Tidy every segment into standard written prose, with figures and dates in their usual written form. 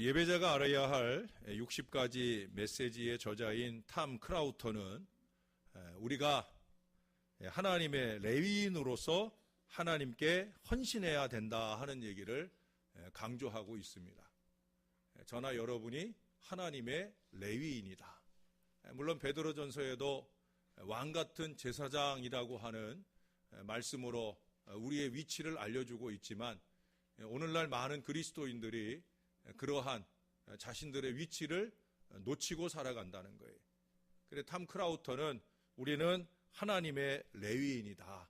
예배자가 알아야 할 60가지 메시지의 저자인 탐 크라우터는 우리가 하나님의 레위인으로서 하나님께 헌신해야 된다 하는 얘기를 강조하고 있습니다. 저나 여러분이 하나님의 레위인이다. 물론 베드로전서에도 왕같은 제사장이라고 하는 말씀으로 우리의 위치를 알려주고 있지만 오늘날 많은 그리스도인들이 그러한 자신들의 위치를 놓치고 살아간다는 거예요. 그래서 탐 크라우터는 우리는 하나님의 레위인이다.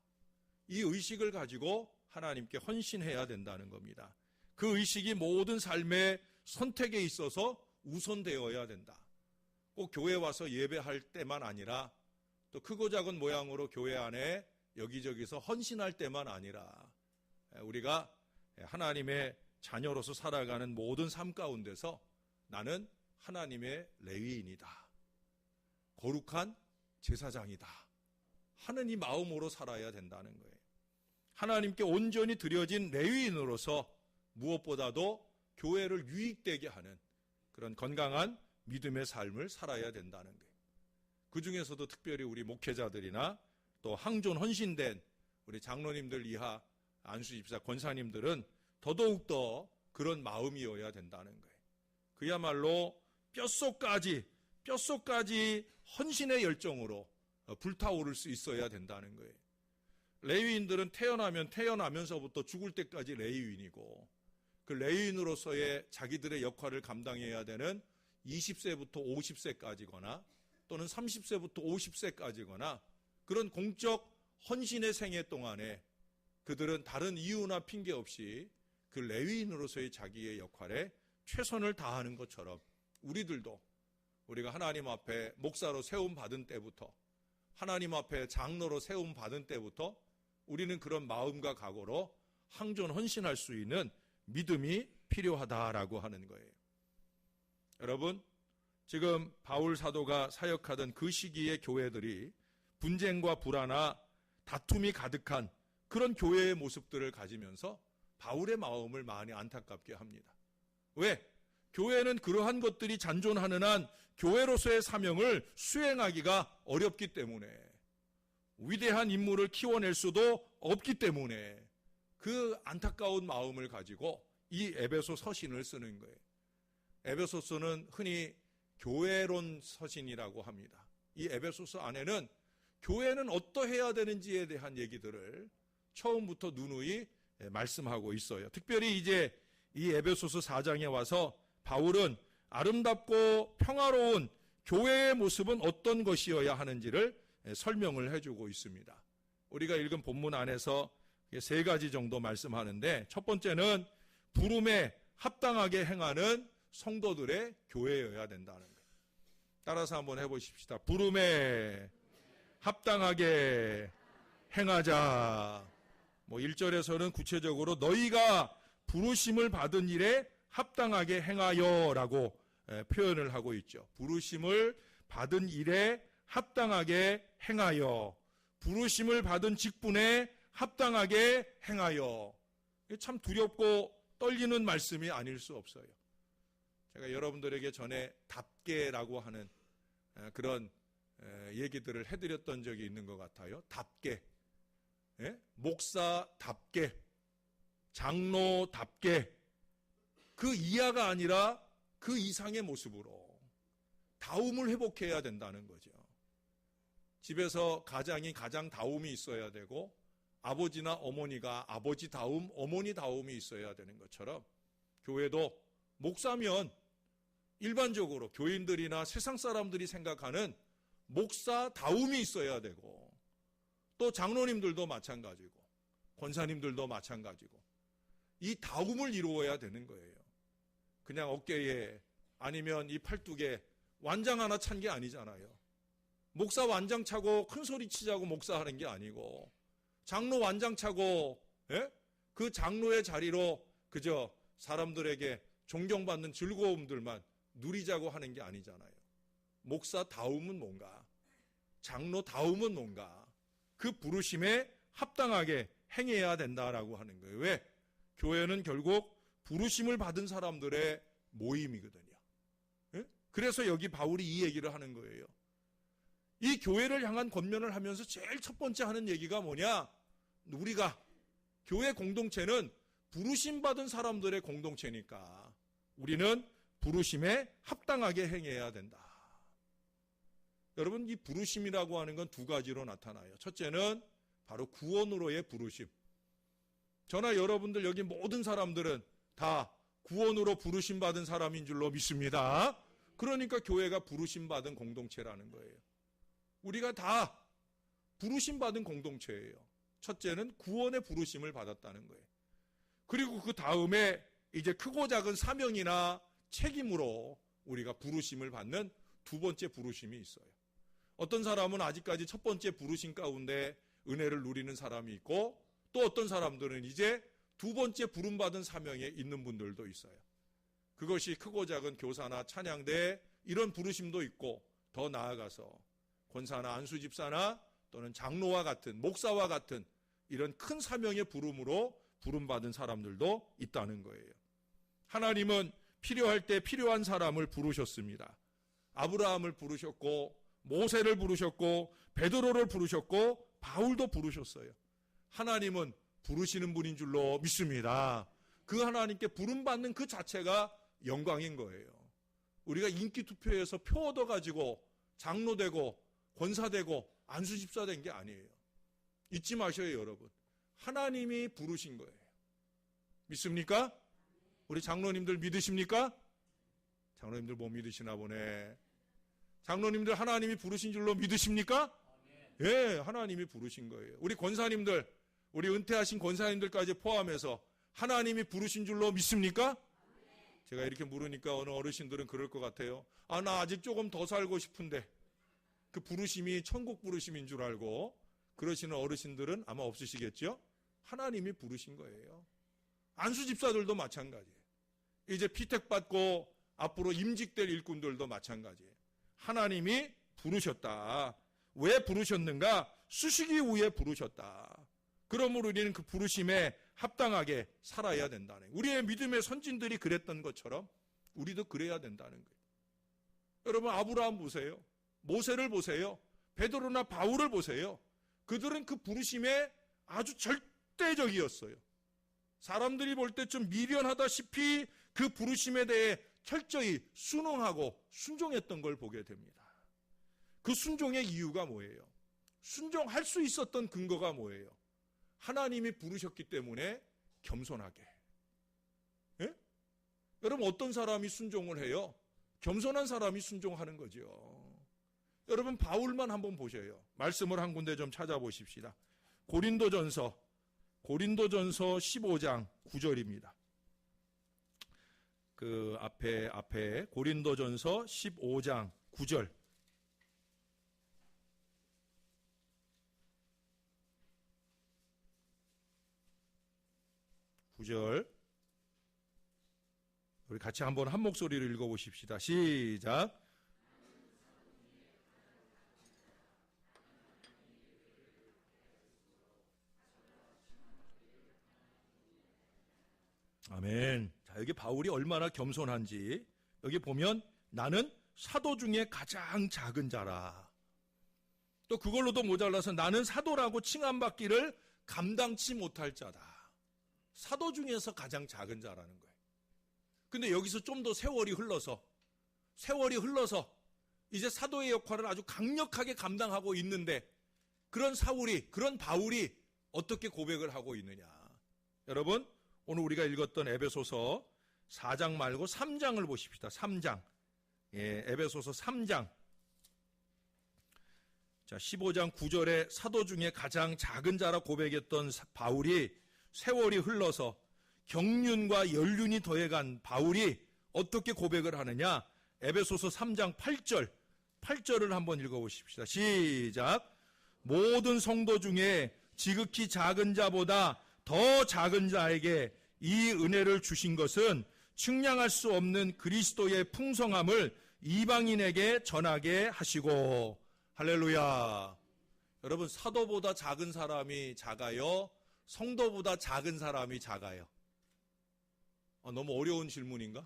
이 의식을 가지고 하나님께 헌신해야 된다는 겁니다. 그 의식이 모든 삶의 선택에 있어서 우선되어야 된다. 꼭 교회 와서 예배할 때만 아니라 또 크고 작은 모양으로 교회 안에 여기저기서 헌신할 때만 아니라 우리가 하나님의 자녀로서 살아가는 모든 삶 가운데서 나는 하나님의 레위인이다. 거룩한 제사장이다. 하는 이 마음으로 살아야 된다는 거예요. 하나님께 온전히 드려진 레위인으로서 무엇보다도 교회를 유익되게 하는 그런 건강한 믿음의 삶을 살아야 된다는 거예요. 그 중에서도 특별히 우리 목회자들이나 또 항존 헌신된 우리 장로님들 이하 안수집사 권사님들은 더더욱더 그런 마음이어야 된다는 거예요. 그야말로 뼛속까지 헌신의 열정으로 불타오를 수 있어야 된다는 거예요. 레위인들은 태어나면서부터 죽을 때까지 레위인이고 그 레위인으로서의 자기들의 역할을 감당해야 되는 20세부터 50세까지거나 또는 30세부터 50세까지거나 그런 공적 헌신의 생애 동안에 그들은 다른 이유나 핑계 없이 그 레위인으로서의 자기의 역할에 최선을 다하는 것처럼 우리가 하나님 앞에 목사로 세움받은 때부터 하나님 앞에 장로로 세움받은 때부터 우리는 그런 마음과 각오로 항존 헌신할 수 있는 믿음이 필요하다라고 하는 거예요. 여러분, 지금 바울 사도가 사역하던 그 시기의 교회들이 분쟁과 불화나 다툼이 가득한 그런 교회의 모습들을 가지면서 바울의 마음을 많이 안타깝게 합니다. 왜? 교회는 그러한 것들이 잔존하는 한 교회로서의 사명을 수행하기가 어렵기 때문에 위대한 인물을 키워낼 수도 없기 때문에 그 안타까운 마음을 가지고 이 에베소 서신을 쓰는 거예요. 에베소서는 흔히 교회론 서신이라고 합니다. 이 에베소서 안에는 교회는 어떠해야 되는지에 대한 얘기들을 처음부터 누누이 말씀하고 있어요. 특별히 이제 이 에베소서 4장에 와서 바울은 아름답고 평화로운 교회의 모습은 어떤 것이어야 하는지를 설명을 해주고 있습니다. 우리가 읽은 본문 안에서 세 가지 정도 말씀하는데 첫 번째는 부름에 합당하게 행하는 성도들의 교회여야 된다는 거예요. 따라서 한번 해보십시다. 부름에 합당하게 행하자. 1절에서는 구체적으로 너희가 부르심을 받은 일에 합당하게 행하여라고 표현을 하고 있죠. 부르심을 받은 일에 합당하게 행하여, 부르심을 받은 직분에 합당하게 행하여. 참 두렵고 떨리는 말씀이 아닐 수 없어요. 제가 여러분들에게 전에 답게라고 하는 그런 얘기들을 해드렸던 적이 있는 것 같아요. 답게. 목사답게, 장로답게, 그 이하가 아니라 그 이상의 모습으로 다움을 회복해야 된다는 거죠. 집에서 가장이 가장 다움이 있어야 되고 아버지나 어머니가 아버지 다움, 어머니 다움이 있어야 되는 것처럼 교회도 목사면 일반적으로 교인들이나 세상 사람들이 생각하는 목사다움이 있어야 되고 또 장로님들도 마찬가지고 권사님들도 마찬가지고 이 다움을 이루어야 되는 거예요. 그냥 어깨에 아니면 이 팔뚝에 완장 하나 찬 게 아니잖아요. 목사 완장 차고 큰 소리 치자고 목사하는 게 아니고 장로 완장 차고 그 장로의 자리로 그저 사람들에게 존경받는 즐거움들만 누리자고 하는 게 아니잖아요. 목사다움은 뭔가? 장로다움은 뭔가? 그 부르심에 합당하게 행해야 된다라고 하는 거예요. 왜? 교회는 결국 부르심을 받은 사람들의 모임이거든요. 예? 그래서 여기 바울이 이 얘기를 하는 거예요. 이 교회를 향한 권면을 하면서 제일 첫 번째 하는 얘기가 뭐냐? 우리가 교회 공동체는 부르심 받은 사람들의 공동체니까 우리는 부르심에 합당하게 행해야 된다. 여러분, 이 부르심이라고 하는 건 두 가지로 나타나요. 첫째는 바로 구원으로의 부르심. 저나 여러분들 여기 모든 사람들은 다 구원으로 부르심 받은 사람인 줄로 믿습니다. 그러니까 교회가 부르심 받은 공동체라는 거예요. 우리가 다 부르심 받은 공동체예요. 첫째는 구원의 부르심을 받았다는 거예요. 그리고 그 다음에 이제 크고 작은 사명이나 책임으로 우리가 부르심을 받는 두 번째 부르심이 있어요. 어떤 사람은 아직까지 첫 번째 부르심 가운데 은혜를 누리는 사람이 있고, 또 어떤 사람들은 이제 두 번째 부름받은 사명에 있는 분들도 있어요. 그것이 크고 작은 교사나 찬양대 이런 부르심도 있고, 더 나아가서 권사나 안수집사나 또는 장로와 같은, 목사와 같은 이런 큰 사명의 부름으로 부름받은 사람들도 있다는 거예요. 하나님은 필요할 때 필요한 사람을 부르셨습니다. 아브라함을 부르셨고, 모세를 부르셨고, 베드로를 부르셨고, 바울도 부르셨어요. 하나님은 부르시는 분인 줄로 믿습니다. 그 하나님께 부름받는 그 자체가 영광인 거예요. 우리가 인기 투표에서 표 얻어가지고 장로되고 권사되고 안수집사 된 게 아니에요. 잊지 마셔요, 여러분. 하나님이 부르신 거예요. 믿습니까? 우리 장로님들 믿으십니까? 장로님들 못 믿으시나 보네. 장로님들 하나님이 부르신 줄로 믿으십니까? 예, 하나님이 부르신 거예요. 우리 권사님들, 우리 은퇴하신 권사님들까지 포함해서 하나님이 부르신 줄로 믿습니까? 제가 이렇게 물으니까 어느 어르신들은 그럴 것 같아요. 아, 나 아직 조금 더 살고 싶은데. 그 부르심이 천국 부르심인 줄 알고 그러시는 어르신들은 아마 없으시겠죠? 하나님이 부르신 거예요. 안수집사들도 마찬가지예요. 이제 피택받고 앞으로 임직될 일꾼들도 마찬가지예요. 하나님이 부르셨다. 왜 부르셨는가? 쓰시기 위해 부르셨다. 그러므로 우리는 그 부르심에 합당하게 살아야 된다는 거예요. 우리의 믿음의 선진들이 그랬던 것처럼 우리도 그래야 된다는 거예요. 여러분, 아브라함 보세요. 모세를 보세요. 베드로나 바울을 보세요. 그들은 그 부르심에 아주 절대적이었어요. 사람들이 볼 때 좀 미련하다시피 그 부르심에 대해 철저히 순응하고 순종했던 걸 보게 됩니다. 그 순종의 이유가 뭐예요? 순종할 수 있었던 근거가 뭐예요? 하나님이 부르셨기 때문에 겸손하게. 예? 여러분, 어떤 사람이 순종을 해요? 겸손한 사람이 순종하는 거죠. 여러분, 바울만 한번 보셔요. 말씀을 한 군데 좀 찾아보십시다. 고린도전서 15장 9절입니다. 그 앞에 고린도전서 15장 9절. 우리 같이 한번 한 목소리로 읽어보십시다. 시작. 아멘. 자, 여기 바울이 얼마나 겸손한지 여기 보면 나는 사도 중에 가장 작은 자라. 또 그걸로도 모자라서 나는 사도라고 칭함받기를 감당치 못할 자다. 사도 중에서 가장 작은 자라는 거예요. 근데 여기서 좀 더 세월이 흘러서 이제 사도의 역할을 아주 강력하게 감당하고 있는데 그런 바울이 어떻게 고백을 하고 있느냐. 여러분, 오늘 우리가 읽었던 에베소서 4장 말고 3장을 보십시다. 3장. 예, 에베소서 3장. 자, 15장 9절에 사도 중에 가장 작은 자라 고백했던 바울이 세월이 흘러서 경륜과 연륜이 더해간 바울이 어떻게 고백을 하느냐? 에베소서 3장 8절을 한번 읽어보십시다. 시작. 모든 성도 중에 지극히 작은 자보다 더 작은 자에게 이 은혜를 주신 것은 측량할 수 없는 그리스도의 풍성함을 이방인에게 전하게 하시고. 할렐루야. 여러분, 사도보다 작은 사람이 작아요? 성도보다 작은 사람이 작아요? 너무 어려운 질문인가?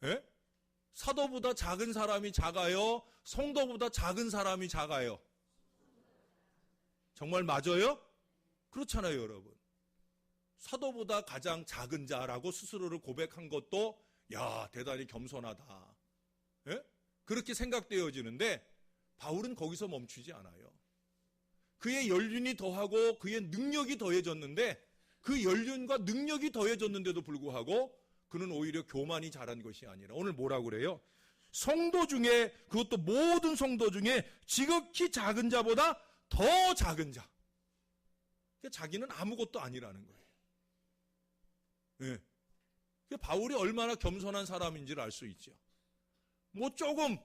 예? 사도보다 작은 사람이 작아요? 성도보다 작은 사람이 작아요? 정말 맞아요? 그렇잖아요, 여러분. 사도보다 가장 작은 자라고 스스로를 고백한 것도 야, 대단히 겸손하다. 예? 그렇게 생각되어지는데 바울은 거기서 멈추지 않아요. 그의 연륜이 더하고 그의 능력이 더해졌는데 그 연륜과 능력이 더해졌는데도 불구하고 그는 오히려 교만이 자란 것이 아니라 오늘 뭐라고 그래요? 성도 중에, 그것도 모든 성도 중에 지극히 작은 자보다 더 작은 자. 그러니까 자기는 아무것도 아니라는 거예요. 예. 그러니까 바울이 얼마나 겸손한 사람인지를 알 수 있죠. 뭐 조금,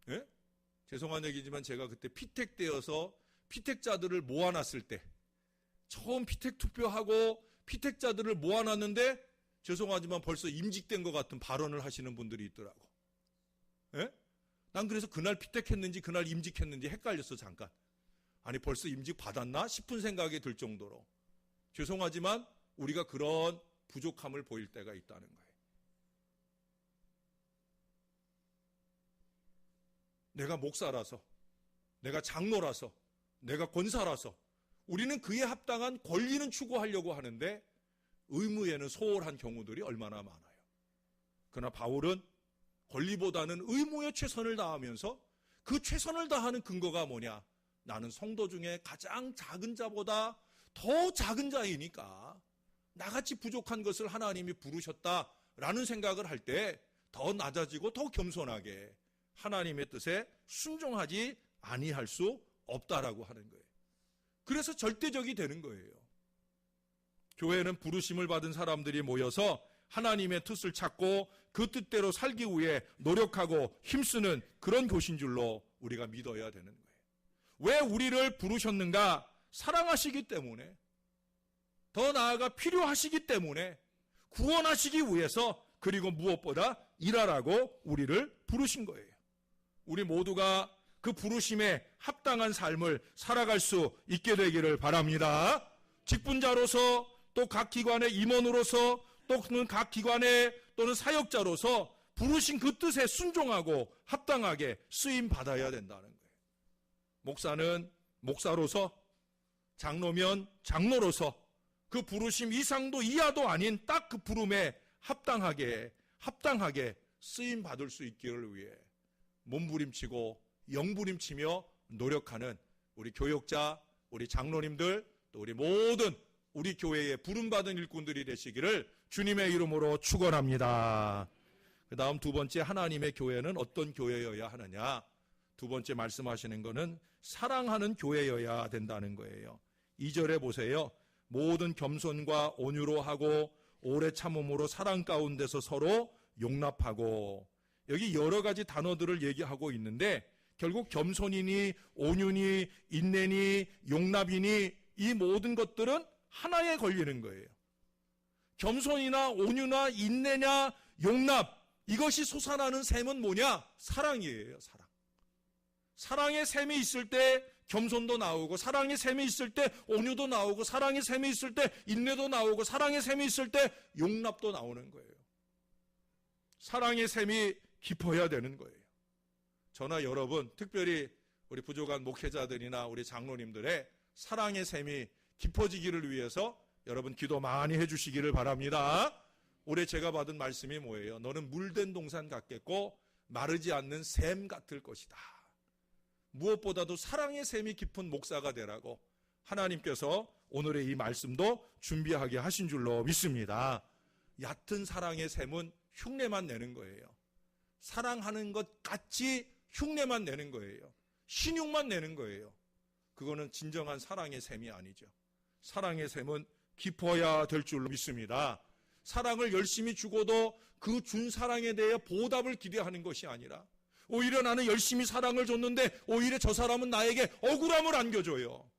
예? 죄송한 얘기지만 제가 그때 피택 때여서 피택자들을 모아놨을 때, 처음 피택 투표하고 피택자들을 모아놨는데 죄송하지만 벌써 임직된 것 같은 발언을 하시는 분들이 있더라고. 예? 난 그래서 그날 피택했는지 그날 임직했는지 헷갈렸어, 잠깐. 아니 벌써 임직 받았나 싶은 생각이 들 정도로. 죄송하지만 우리가 그런 부족함을 보일 때가 있다는 거예요. 내가 목사라서, 내가 장로라서, 내가 권사라서 우리는 그에 합당한 권리는 추구하려고 하는데 의무에는 소홀한 경우들이 얼마나 많아요. 그러나 바울은 권리보다는 의무에 최선을 다하면서 그 최선을 다하는 근거가 뭐냐? 나는 성도 중에 가장 작은 자보다 더 작은 자이니까 나같이 부족한 것을 하나님이 부르셨다라는 생각을 할 때 더 낮아지고 더 겸손하게 하나님의 뜻에 순종하지 아니할 수 없다라고 하는 거예요. 그래서 절대적이 되는 거예요. 교회는 부르심을 받은 사람들이 모여서 하나님의 뜻을 찾고 그 뜻대로 살기 위해 노력하고 힘쓰는 그런 곳인 줄로 우리가 믿어야 되는 거예요. 왜 우리를 부르셨는가? 사랑하시기 때문에, 더 나아가 필요하시기 때문에, 구원하시기 위해서, 그리고 무엇보다 일하라고 우리를 부르신 거예요. 우리 모두가 그 부르심에 합당한 삶을 살아갈 수 있게 되기를 바랍니다. 직분자로서, 또 각 기관의 임원으로서, 또는 각 기관의 또는 사역자로서 부르신 그 뜻에 순종하고 합당하게 쓰임 받아야 된다는 거예요. 목사는 목사로서, 장로면 장로로서 그 부르심 이상도 이하도 아닌 딱 그 부름에 합당하게 쓰임 받을 수 있기를 위해 몸부림치고 영부림치며 노력하는 우리 교역자, 우리 장로님들, 또 우리 모든 우리 교회의 부름받은 일꾼들이 되시기를 주님의 이름으로 축원합니다. 그 다음 두 번째, 하나님의 교회는 어떤 교회여야 하느냐? 두 번째 말씀하시는 것은 사랑하는 교회여야 된다는 거예요. 2절에 보세요. 모든 겸손과 온유로 하고 오래 참음으로 사랑 가운데서 서로 용납하고, 여기 여러 가지 단어들을 얘기하고 있는데 결국 겸손이니 온유니 인내니 용납이니 이 모든 것들은 하나에 걸리는 거예요. 겸손이나 온유나 인내냐 용납, 이것이 솟아나는 셈은 뭐냐? 사랑이에요. 사랑. 사랑의 셈이 있을 때 겸손도 나오고, 사랑의 셈이 있을 때 온유도 나오고, 사랑의 셈이 있을 때 인내도 나오고, 사랑의 셈이 있을 때 용납도 나오는 거예요. 사랑의 셈이 깊어야 되는 거예요. 저나 여러분, 특별히 우리 부족한 목회자들이나 우리 장로님들의 사랑의 셈이 깊어지기를 위해서 여러분 기도 많이 해주시기를 바랍니다. 올해 제가 받은 말씀이 뭐예요? 너는 물된 동산 같겠고 마르지 않는 샘 같을 것이다. 무엇보다도 사랑의 셈이 깊은 목사가 되라고 하나님께서 오늘의 이 말씀도 준비하게 하신 줄로 믿습니다. 얕은 사랑의 셈은 흉내만 내는 거예요. 사랑하는 것 같이 흉내만 내는 거예요. 신용만 내는 거예요. 그거는 진정한 사랑의 셈이 아니죠. 사랑의 셈은 깊어야 될 줄로 믿습니다. 사랑을 열심히 주고도 그 준 사랑에 대해 보답을 기대하는 것이 아니라, 오히려 나는 열심히 사랑을 줬는데 오히려 저 사람은 나에게 억울함을 안겨줘요.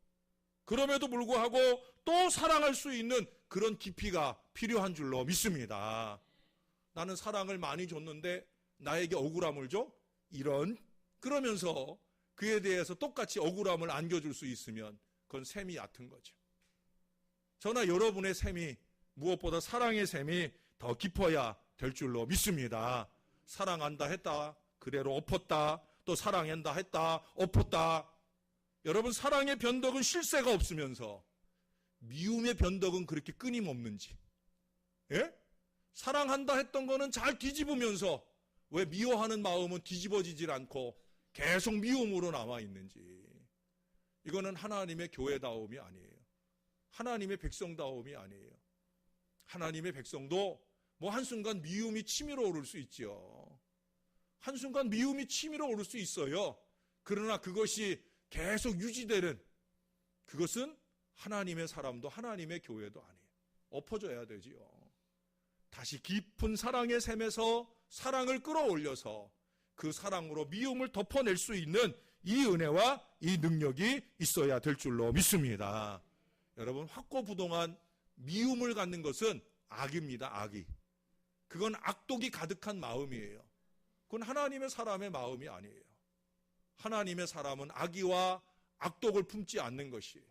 그럼에도 불구하고 또 사랑할 수 있는 그런 깊이가 필요한 줄로 믿습니다. 나는 사랑을 많이 줬는데 나에게 억울함을 줘? 그러면서 그에 대해서 똑같이 억울함을 안겨줄 수 있으면 그건 셈이 얕은 거죠. 저나 여러분의 셈이 무엇보다 사랑의 셈이 더 깊어야 될 줄로 믿습니다. 사랑한다 했다, 그대로 엎었다, 또 사랑한다 했다, 엎었다. 여러분, 사랑의 변덕은 쉴 새가 없으면서 미움의 변덕은 그렇게 끊임없는지. 예? 사랑한다 했던 거는 잘 뒤집으면서 왜 미워하는 마음은 뒤집어지질 않고 계속 미움으로 남아있는지. 이거는 하나님의 교회다움이 아니에요. 하나님의 백성다움이 아니에요. 하나님의 백성도 뭐 한순간 미움이 치밀어 오를 수 있죠. 한순간 미움이 치밀어 오를 수 있어요. 그러나 그것이 계속 유지되는, 그것은 하나님의 사람도 하나님의 교회도 아니에요. 엎어져야 되지요. 다시 깊은 사랑의 샘에서 사랑을 끌어올려서 그 사랑으로 미움을 덮어낼 수 있는 이 은혜와 이 능력이 있어야 될 줄로 믿습니다. 여러분, 확고부동한 미움을 갖는 것은 악입니다. 악이. 그건 악독이 가득한 마음이에요. 그건 하나님의 사람의 마음이 아니에요. 하나님의 사람은 악의와 악독을 품지 않는 것이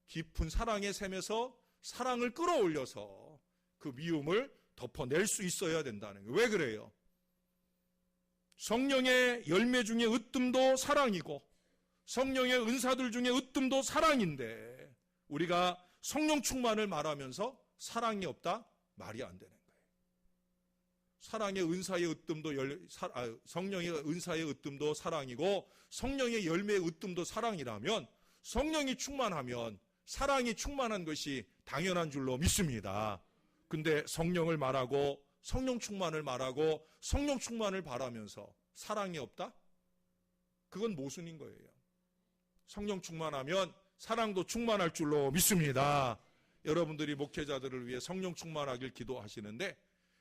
깊은 사랑의 샘에서 사랑을 끌어올려서 그 미움을 덮어낼 수 있어야 된다는 거예요. 왜 그래요? 성령의 열매 중에 으뜸도 사랑이고 성령의 은사들 중에 으뜸도 사랑인데 우리가 성령 충만을 말하면서 사랑이 없다? 말이 안 되는 거예요. 사랑의 은사의 으뜸도 성령의 은사의 으뜸도 사랑이고 성령의 열매의 으뜸도 사랑이라면 성령이 충만하면 사랑이 충만한 것이 당연한 줄로 믿습니다. 근데 성령을 말하고 성령 충만을 말하고 성령 충만을 바라면서 사랑이 없다? 그건 모순인 거예요. 성령 충만하면 사랑도 충만할 줄로 믿습니다. 여러분들이 목회자들을 위해 성령 충만하길 기도하시는데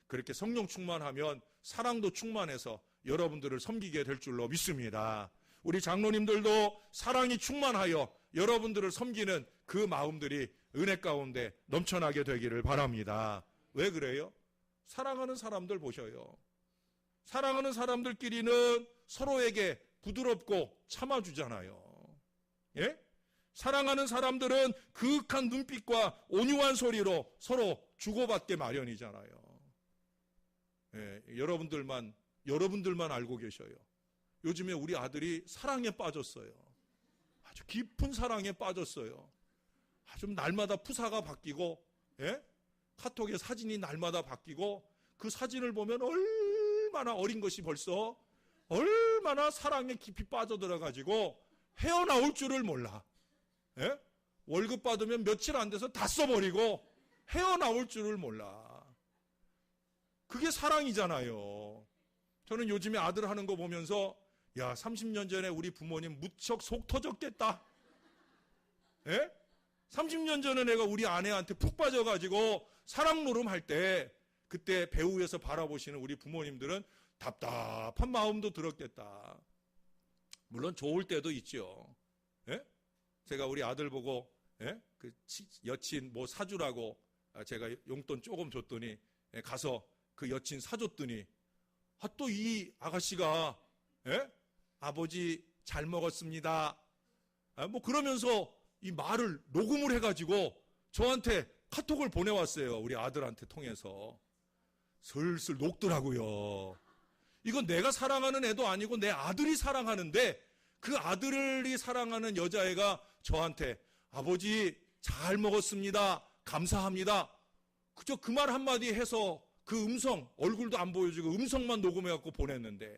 그렇게 성령 충만하면 사랑도 충만해서 여러분들을 섬기게 될 줄로 믿습니다. 우리 장로님들도 사랑이 충만하여 여러분들을 섬기는 그 마음들이 은혜 가운데 넘쳐나게 되기를 바랍니다. 왜 그래요? 사랑하는 사람들 보셔요. 사랑하는 사람들끼리는 서로에게 부드럽고 참아주잖아요. 예? 사랑하는 사람들은 그윽한 눈빛과 온유한 소리로 서로 주고받게 마련이잖아요. 예, 여러분들만 알고 계셔요. 요즘에 우리 아들이 사랑에 빠졌어요. 아주 깊은 사랑에 빠졌어요. 아주 날마다 푸사가 바뀌고, 예? 카톡에 사진이 날마다 바뀌고, 그 사진을 보면 얼마나 어린 것이 벌써 얼마나 사랑에 깊이 빠져들어가지고 헤어나올 줄을 몰라. 예? 월급 받으면 며칠 안 돼서 다 써버리고 헤어나올 줄을 몰라. 그게 사랑이잖아요. 저는 요즘에 아들 하는 거 보면서 야, 30년 전에 우리 부모님 무척 속 터졌겠다. 예? 30년 전에 내가 우리 아내한테 푹 빠져가지고 사랑 노름할 때 그때 배우에서 바라보시는 우리 부모님들은 답답한 마음도 들었겠다. 물론 좋을 때도 있죠. 예? 제가 우리 아들 보고 예? 그 여친 뭐 사주라고 제가 용돈 조금 줬더니 가서 그 여친 사줬더니 또 이 아가씨가 예? 아버지 잘 먹었습니다. 뭐 그러면서 이 말을 녹음을 해가지고 저한테 카톡을 보내왔어요. 우리 아들한테 통해서. 슬슬 녹더라고요. 이건 내가 사랑하는 애도 아니고 내 아들이 사랑하는데 그 아들이 사랑하는 여자애가 저한테 아버지 잘 먹었습니다. 감사합니다. 그저 그 말 한마디 해서 그 음성, 얼굴도 안 보여주고 음성만 녹음해갖고 보냈는데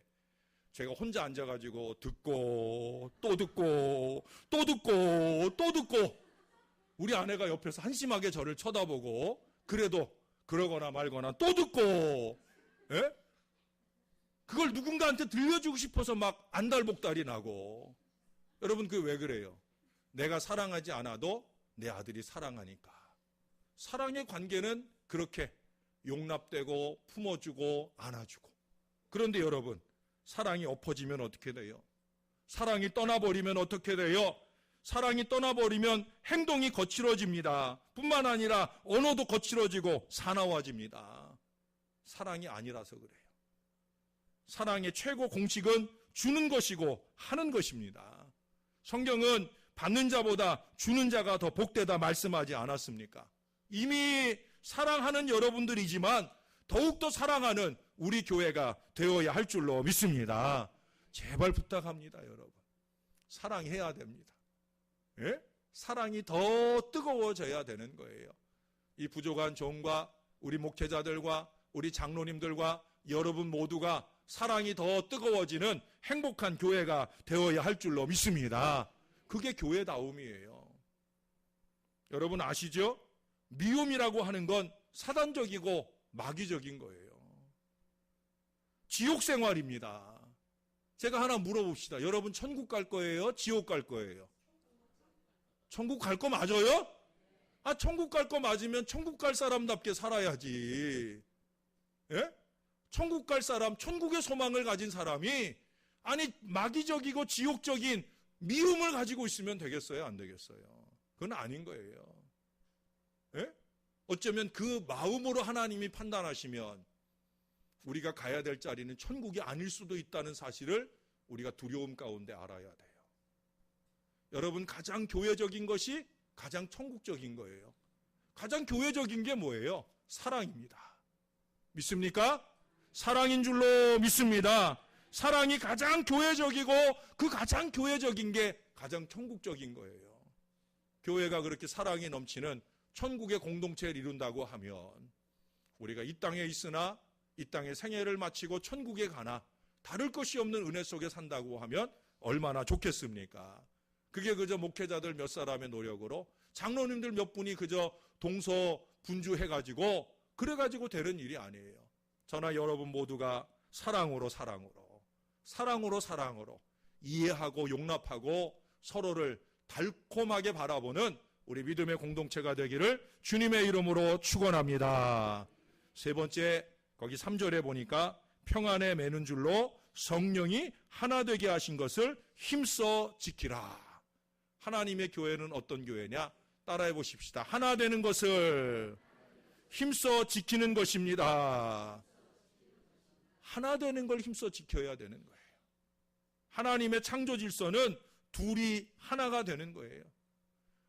제가 혼자 앉아가지고 듣고 또 듣고 또 듣고 또 듣고 우리 아내가 옆에서 한심하게 저를 쳐다보고 그래도 그러거나 말거나 또 듣고 예? 그걸 누군가한테 들려주고 싶어서 막 안달복달이 나고. 여러분 그게 왜 그래요? 내가 사랑하지 않아도 내 아들이 사랑하니까. 사랑의 관계는 그렇게 용납되고 품어주고 안아주고. 그런데 여러분 사랑이 엎어지면 어떻게 돼요? 사랑이 떠나버리면 어떻게 돼요? 사랑이 떠나버리면 행동이 거칠어집니다. 뿐만 아니라 언어도 거칠어지고 사나워집니다. 사랑이 아니라서 그래요. 사랑의 최고 공식은 주는 것이고 하는 것입니다. 성경은 받는 자보다 주는 자가 더 복되다 말씀하지 않았습니까? 이미 사랑하는 여러분들이지만 더욱더 사랑하는 우리 교회가 되어야 할 줄로 믿습니다. 제발 부탁합니다, 여러분. 사랑해야 됩니다. 예? 사랑이 더 뜨거워져야 되는 거예요. 이 부족한 종과 우리 목회자들과 우리 장로님들과 여러분 모두가 사랑이 더 뜨거워지는 행복한 교회가 되어야 할 줄로 믿습니다. 그게 교회다움이에요. 여러분 아시죠? 미움이라고 하는 건 사단적이고 마귀적인 거예요. 지옥 생활입니다. 제가 하나 물어봅시다. 여러분 천국 갈 거예요? 지옥 갈 거예요? 천국 갈 거 맞아요? 천국 갈 거 맞으면 천국 갈 사람답게 살아야지. 예? 천국 갈 사람, 천국의 소망을 가진 사람이 마귀적이고 지옥적인 미움을 가지고 있으면 되겠어요? 안 되겠어요? 그건 아닌 거예요. 예? 어쩌면 그 마음으로 하나님이 판단하시면 우리가 가야 될 자리는 천국이 아닐 수도 있다는 사실을 우리가 두려움 가운데 알아야 돼요. 여러분 가장 교회적인 것이 가장 천국적인 거예요. 가장 교회적인 게 뭐예요? 사랑입니다. 믿습니까? 사랑인 줄로 믿습니다. 사랑이 가장 교회적이고 그 가장 교회적인 게 가장 천국적인 거예요. 교회가 그렇게 사랑이 넘치는 천국의 공동체를 이룬다고 하면 우리가 이 땅에 있으나 이 땅의 생애를 마치고 천국에 가나 다를 것이 없는 은혜 속에 산다고 하면 얼마나 좋겠습니까? 그게 그저 목회자들 몇 사람의 노력으로 장로님들 몇 분이 그저 동서 분주해가지고 그래가지고 되는 일이 아니에요. 저나 여러분 모두가 사랑으로 이해하고 용납하고 서로를 달콤하게 바라보는 우리 믿음의 공동체가 되기를 주님의 이름으로 축원합니다. 세 번째, 거기 3절에 보니까 평안에 매는 줄로 성령이 하나 되게 하신 것을 힘써 지키라. 하나님의 교회는 어떤 교회냐? 따라해 보십시다. 하나 되는 것을 힘써 지키는 것입니다. 하나 되는 걸 힘써 지켜야 되는 거예요. 하나님의 창조 질서는 둘이 하나가 되는 거예요.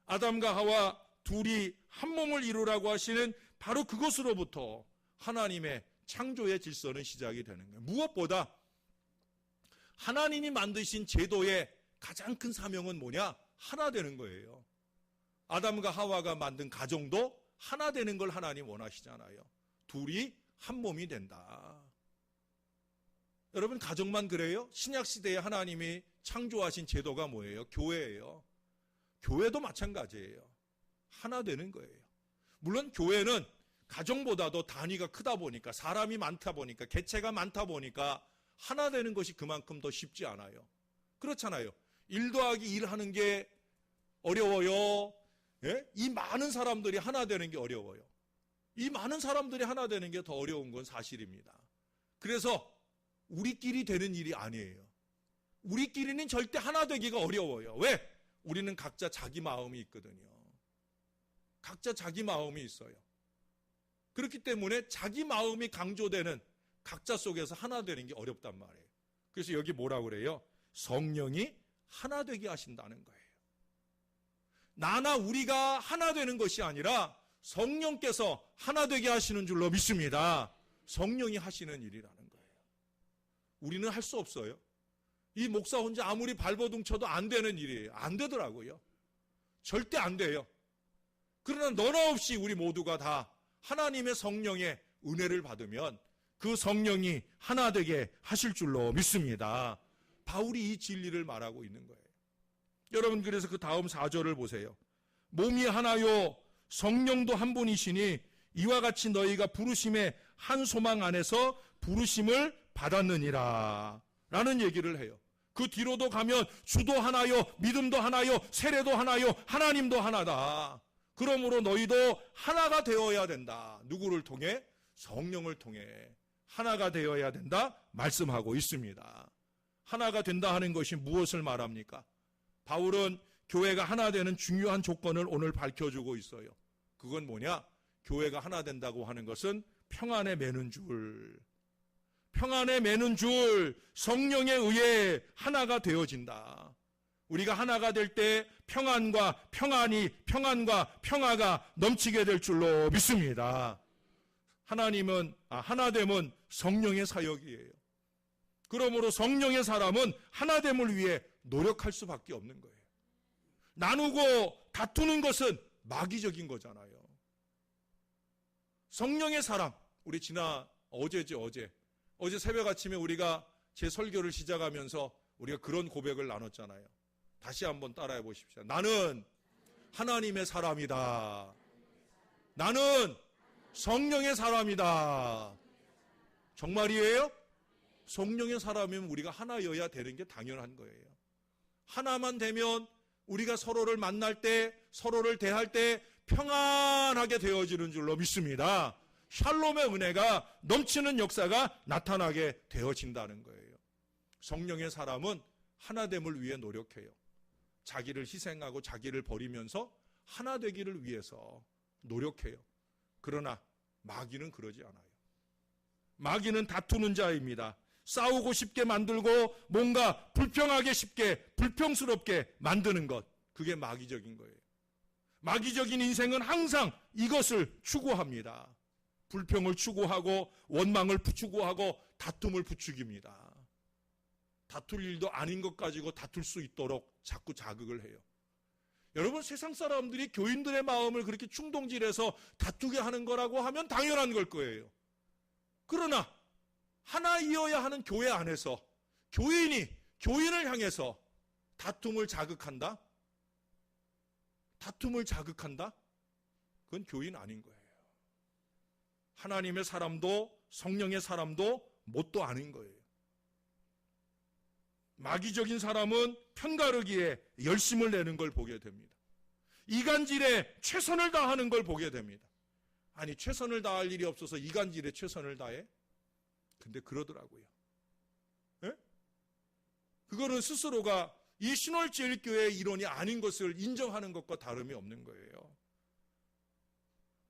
아담과 하와 둘이 한 몸을 이루라고 하시는 바로 그것으로부터 하나님의 창조의 질서는 시작이 되는 거예요. 무엇보다 하나님이 만드신 제도의 가장 큰 사명은 뭐냐? 하나 되는 거예요. 아담과 하와가 만든 가정도 하나 되는 걸 하나님 원하시잖아요. 둘이 한 몸이 된다. 여러분 가정만 그래요? 신약시대에 하나님이 창조하신 제도가 뭐예요? 교회예요. 교회도 마찬가지예요. 하나 되는 거예요. 물론 교회는 가정보다도 단위가 크다 보니까 사람이 많다 보니까 개체가 많다 보니까 하나 되는 것이 그만큼 더 쉽지 않아요. 그렇잖아요. 1 더하기 1 하는 게 어려워요. 예? 이 많은 사람들이 하나 되는 게 어려워요. 이 많은 사람들이 하나 되는 게 더 어려운 건 사실입니다. 그래서 우리끼리 되는 일이 아니에요. 우리끼리는 절대 하나 되기가 어려워요. 왜? 우리는 각자 자기 마음이 있거든요. 각자 자기 마음이 있어요. 그렇기 때문에 자기 마음이 강조되는 각자 속에서 하나 되는 게 어렵단 말이에요. 그래서 여기 뭐라고 그래요? 성령이 하나 되게 하신다는 거예요. 나나 우리가 하나 되는 것이 아니라 성령께서 하나 되게 하시는 줄로 믿습니다. 성령이 하시는 일이라는 거예요. 우리는 할 수 없어요. 이 목사 혼자 아무리 발버둥 쳐도 안 되는 일이에요. 안 되더라고요. 절대 안 돼요. 그러나 너나 없이 우리 모두가 다 하나님의 성령의 은혜를 받으면 그 성령이 하나 되게 하실 줄로 믿습니다. 바울이 이 진리를 말하고 있는 거예요. 여러분 그래서 그 다음 4절을 보세요. 몸이 하나요 성령도 한 분이시니 이와 같이 너희가 부르심의 한 소망 안에서 부르심을 받았느니라 라는 얘기를 해요. 그 뒤로도 가면 주도 하나요 믿음도 하나요 세례도 하나요 하나님도 하나다. 그러므로 너희도 하나가 되어야 된다. 누구를 통해? 성령을 통해 하나가 되어야 된다 말씀하고 있습니다. 하나가 된다 하는 것이 무엇을 말합니까? 바울은 교회가 하나 되는 중요한 조건을 오늘 밝혀주고 있어요. 그건 뭐냐? 교회가 하나 된다고 하는 것은 평안에 매는 줄. 평안에 매는 줄 성령에 의해 하나가 되어진다. 우리가 하나가 될 때 평안과 평화가 넘치게 될 줄로 믿습니다. 하나됨은 성령의 사역이에요. 그러므로 성령의 사람은 하나됨을 위해 노력할 수밖에 없는 거예요. 나누고 다투는 것은 마귀적인 거잖아요. 성령의 사람, 우리 어제 새벽 아침에 우리가 제 설교를 시작하면서 우리가 그런 고백을 나눴잖아요. 다시 한번 따라해 보십시오. 나는 하나님의 사람이다. 나는 성령의 사람이다. 정말이에요? 성령의 사람이면 우리가 하나여야 되는 게 당연한 거예요. 하나만 되면 우리가 서로를 만날 때, 서로를 대할 때 평안하게 되어지는 줄로 믿습니다. 샬롬의 은혜가 넘치는 역사가 나타나게 되어진다는 거예요. 성령의 사람은 하나됨을 위해 노력해요. 자기를 희생하고 자기를 버리면서 하나 되기를 위해서 노력해요. 그러나 마귀는 그러지 않아요. 마귀는 다투는 자입니다. 싸우고 싶게 만들고 뭔가 불평하게 쉽게 불평스럽게 만드는 것, 그게 마귀적인 거예요. 마귀적인 인생은 항상 이것을 추구합니다. 불평을 추구하고 원망을 추구하고 다툼을 부추깁니다. 다툴 일도 아닌 것 가지고 다툴 수 있도록 자꾸 자극을 해요. 여러분, 세상 사람들이 교인들의 마음을 그렇게 충동질해서 다투게 하는 거라고 하면 당연한 걸 거예요. 그러나 하나이어야 하는 교회 안에서 교인이 교인을 향해서 다툼을 자극한다? 다툼을 자극한다? 그건 교인 아닌 거예요. 하나님의 사람도 성령의 사람도 뭣도 아닌 거예요. 마귀적인 사람은 편가르기에 열심을 내는 걸 보게 됩니다. 이간질에 최선을 다하는 걸 보게 됩니다. 아니, 최선을 다할 일이 없어서 이간질에 최선을 다해? 근데 그러더라고요. 예? 그거는 스스로가 이 신월제일교회의 일원이 아닌 것을 인정하는 것과 다름이 없는 거예요.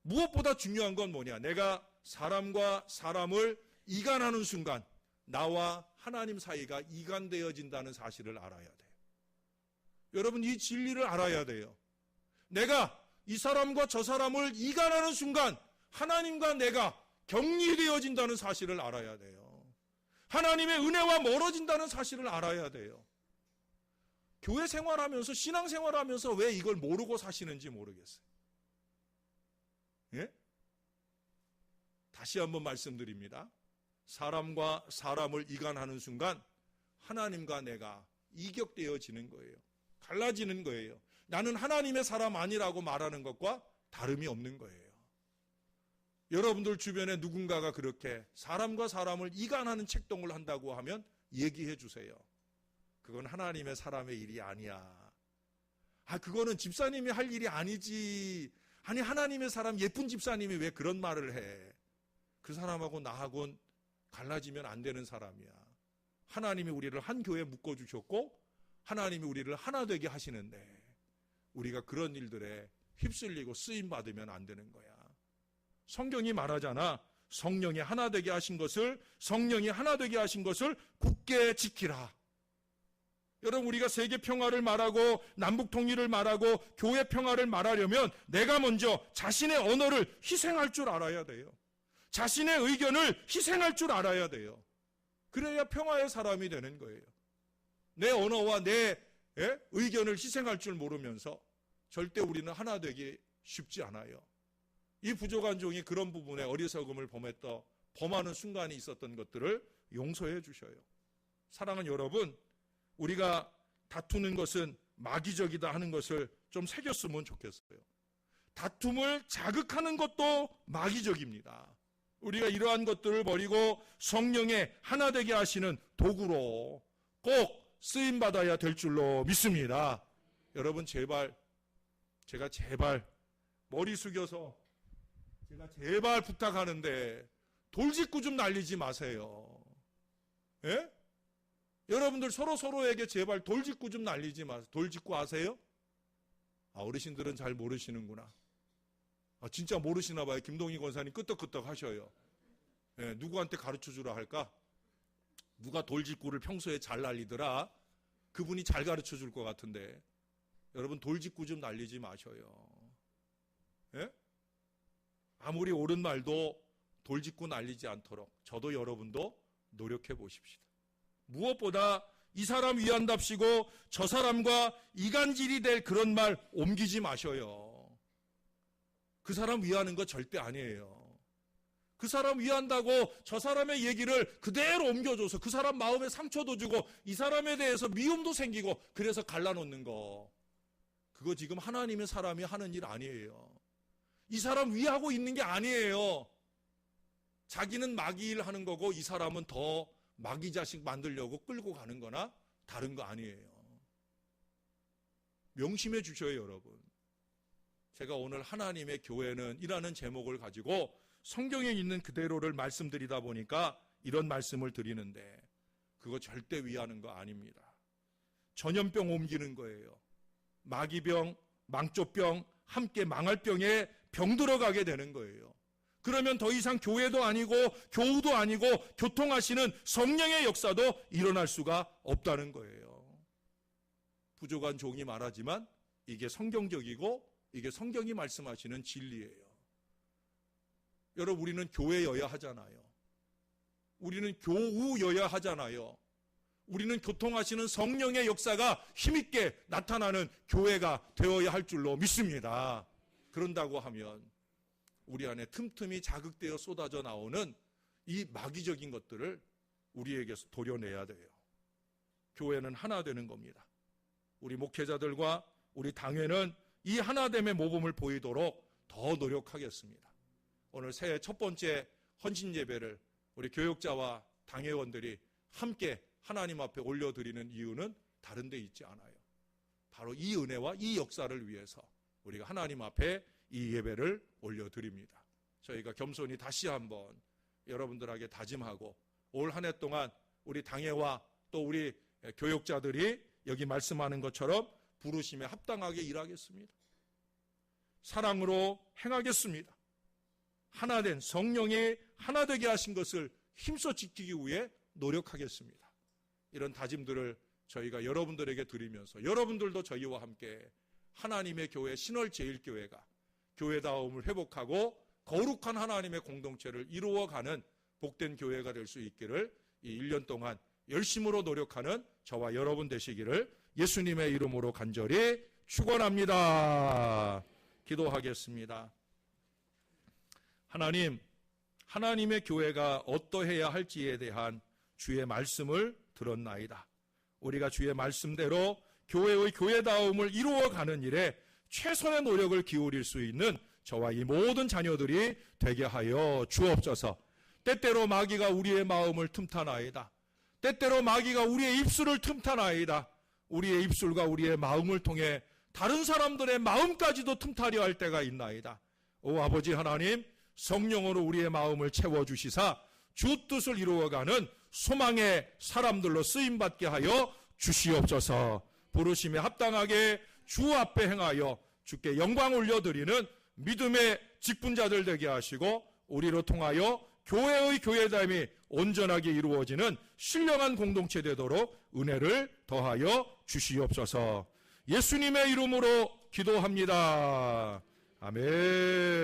무엇보다 중요한 건 뭐냐? 내가 사람과 사람을 이간하는 순간 나와 하나님 사이가 이간되어진다는 사실을 알아야 돼요. 여러분, 이 진리를 알아야 돼요. 내가 이 사람과 저 사람을 이간하는 순간 하나님과 내가 격리되어진다는 사실을 알아야 돼요. 하나님의 은혜와 멀어진다는 사실을 알아야 돼요. 교회 생활하면서, 신앙 생활하면서 왜 이걸 모르고 사시는지 모르겠어요. 예? 다시 한번 말씀드립니다. 사람과 사람을 이간하는 순간 하나님과 내가 이격되어지는 거예요. 갈라지는 거예요. 나는 하나님의 사람 아니라고 말하는 것과 다름이 없는 거예요. 여러분들 주변에 누군가가 그렇게 사람과 사람을 이간하는 책동을 한다고 하면 얘기해 주세요. 그건 하나님의 사람의 일이 아니야. 그거는 집사님이 할 일이 아니지. 아니, 하나님의 사람, 예쁜 집사님이 왜 그런 말을 해? 그 사람하고 나하고는 갈라지면 안 되는 사람이야. 하나님이 우리를 한 교회에 묶어주셨고 하나님이 우리를 하나 되게 하시는데 우리가 그런 일들에 휩쓸리고 쓰임받으면 안 되는 거야. 성경이 말하잖아. 성령이 하나 되게 하신 것을, 성령이 하나 되게 하신 것을 굳게 지키라. 여러분, 우리가 세계 평화를 말하고 남북 통일을 말하고 교회 평화를 말하려면 내가 먼저 자신의 언어를 희생할 줄 알아야 돼요. 자신의 의견을 희생할 줄 알아야 돼요. 그래야 평화의 사람이 되는 거예요. 내 언어와 내 의견을 희생할 줄 모르면서 절대 우리는 하나 되기 쉽지 않아요. 이 부족한 종이 그런 부분에 어리석음을 범하는 순간이 있었던 것들을 용서해 주셔요. 사랑하는 여러분, 우리가 다투는 것은 마귀적이다 하는 것을 좀 새겼으면 좋겠어요. 다툼을 자극하는 것도 마귀적입니다. 우리가 이러한 것들을 버리고 성령의 하나 되게 하시는 도구로 꼭 쓰임받아야 될 줄로 믿습니다. 여러분, 제발 머리 숙여서 제발 부탁하는데 돌직구 좀 날리지 마세요. 예? 여러분들 서로에게 제발 돌직구 좀 날리지 마세요. 돌직구 아세요? 어르신들은 잘 모르시는구나. 진짜 모르시나 봐요. 김동희 권사님 끄떡끄떡 하셔요. 예, 누구한테 가르쳐주라 할까? 누가 돌직구를 평소에 잘 날리더라? 그분이 잘 가르쳐줄 것 같은데. 여러분, 돌직구 좀 날리지 마셔요. 예? 아무리 옳은 말도 돌직구 날리지 않도록 저도 여러분도 노력해 보십시다. 무엇보다 이 사람 위한답시고 저 사람과 이간질이 될 그런 말 옮기지 마셔요. 그 사람 위하는 거 절대 아니에요. 그 사람 위한다고 저 사람의 얘기를 그대로 옮겨줘서 그 사람 마음에 상처도 주고 이 사람에 대해서 미움도 생기고 그래서 갈라놓는 거, 그거 지금 하나님의 사람이 하는 일 아니에요. 이 사람 위하고 있는 게 아니에요. 자기는 마귀 일 하는 거고 이 사람은 더 마귀 자식 만들려고 끌고 가는 거나 다른 거 아니에요. 명심해 주셔요, 여러분. 제가 오늘 하나님의 교회는 이라는 제목을 가지고 성경에 있는 그대로를 말씀드리다 보니까 이런 말씀을 드리는데, 그거 절대 위하는 거 아닙니다. 전염병 옮기는 거예요. 마귀병, 망조병, 함께 망할 병에 병 들어가게 되는 거예요. 그러면 더 이상 교회도 아니고 교우도 아니고 교통하시는 성령의 역사도 일어날 수가 없다는 거예요. 부족한 종이 말하지만 이게 성경적이고 이게 성경이 말씀하시는 진리예요. 여러분, 우리는 교회여야 하잖아요. 우리는 교우여야 하잖아요. 우리는 교통하시는 성령의 역사가 힘있게 나타나는 교회가 되어야 할 줄로 믿습니다. 그런다고 하면 우리 안에 틈틈이 자극되어 쏟아져 나오는 이 마귀적인 것들을 우리에게서 도려내야 돼요. 교회는 하나 되는 겁니다. 우리 목회자들과 우리 당회는 이 하나됨의 모범을 보이도록 더 노력하겠습니다. 오늘 새해 첫 번째 헌신 예배를 우리 교역자와 당회원들이 함께 하나님 앞에 올려드리는 이유는 다른 데 있지 않아요. 바로 이 은혜와 이 역사를 위해서 우리가 하나님 앞에 이 예배를 올려드립니다. 저희가 겸손히 다시 한번 여러분들에게 다짐하고 올 한 해 동안 우리 당회와 또 우리 교역자들이 여기 말씀하는 것처럼 부르심에 합당하게 일하겠습니다. 사랑으로 행하겠습니다. 하나된 성령이 하나 되게 하신 것을 힘써 지키기 위해 노력하겠습니다. 이런 다짐들을 저희가 여러분들에게 드리면서 여러분들도 저희와 함께 하나님의 교회 신월제일교회가 교회다움을 회복하고 거룩한 하나님의 공동체를 이루어가는 복된 교회가 될 수 있기를 이 1년 동안 열심으로 노력하는 저와 여러분 되시기를 예수님의 이름으로 간절히 축원합니다. 기도하겠습니다. 하나님, 하나님의 교회가 어떠해야 할지에 대한 주의 말씀을 들었나이다. 우리가 주의 말씀대로 교회의 교회다움을 이루어가는 일에 최선의 노력을 기울일 수 있는 저와 이 모든 자녀들이 되게 하여 주옵소서. 때때로 마귀가 우리의 마음을 틈타나이다. 때때로 마귀가 우리의 입술을 틈타나이다. 우리의 입술과 우리의 마음을 통해 다른 사람들의 마음까지도 틈타려 할 때가 있나이다. 오 아버지 하나님, 성령으로 우리의 마음을 채워주시사 주 뜻을 이루어가는 소망의 사람들로 쓰임받게 하여 주시옵소서. 부르심에 합당하게 주 앞에 행하여 주께 영광 올려드리는 믿음의 직분자들 되게 하시고 우리로 통하여 교회의 교회다움이 온전하게 이루어지는 신령한 공동체 되도록 은혜를 더하여 주시옵소서. 예수님의 이름으로 기도합니다. 아멘.